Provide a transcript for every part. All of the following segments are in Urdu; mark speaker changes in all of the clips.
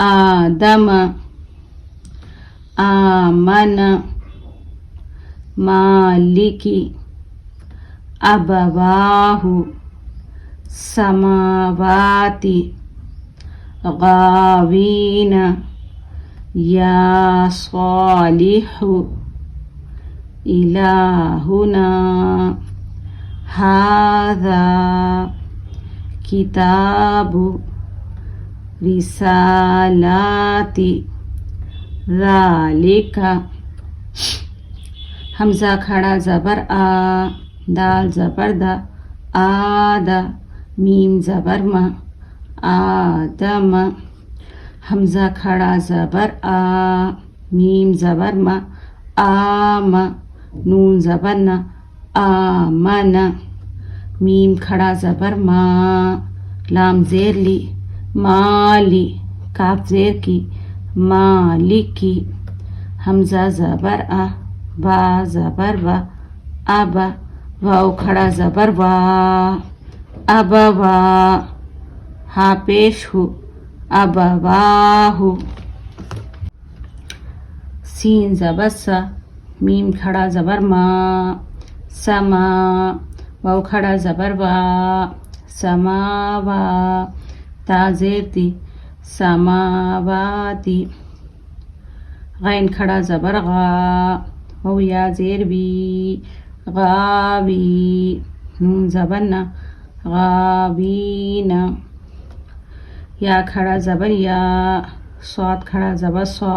Speaker 1: آدم آمن مالکی ابواہ سماواتی غاوین یا صالح الہنا ھذا کتاب رسالات ذالک حمزہ کھڑا زبر آ، دال زبر دا، آدا میم زبر ما، آدم حمزہ کھڑا زبر آ، میم زبر ما، آم نون زبر نا، آمن میم کھڑا زبر ما، لام زیر لی، مالی کاف زیر کی، مالکی حمزہ زبر آ، با زبر با، ابا واو کھڑا زبر وا، ابوا ہا پیش ہو، ابواہ سین زبر سا، میم کھڑا زبر ما، سما واو کھڑا زبر وا، سماوا تا زیر تی، سماواتی غین کھڑا زبر غا، واو یا زیر بی، غاوی نون زبر نا، غاوین یا کھڑا زبر یا، صاد کھڑا زبر صا،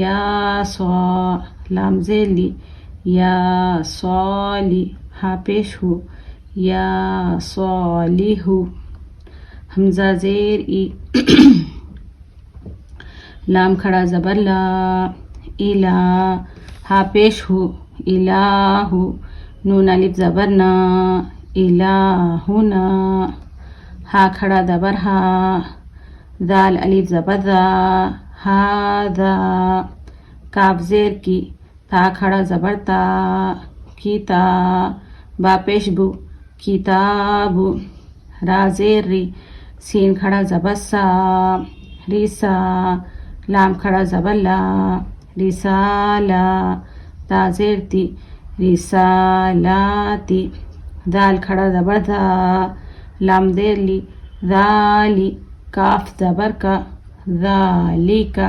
Speaker 1: یا صا لام زیر لی، یا صالی ہا پیش ہو، یا صالح حمزہ زیر ای لام کھڑا زبر لا، الہ ہا پیش ہو، الہ نون الف زبر نا، الہنا ہا کھڑا زبر ہا، دال الف زبر دا، ھذا کاف زیر کی، تا کھڑا زبر تا، کتا با پیش بو، کتاب را زیر ری، سین کھڑا زبر سا، ریسا لام کھڑا زبر لا، رسالہ تا زیر تی، رسالاتی دال کھڑا زبر دا، لام زیر لی، ذالی کاف زبر کا، ذالک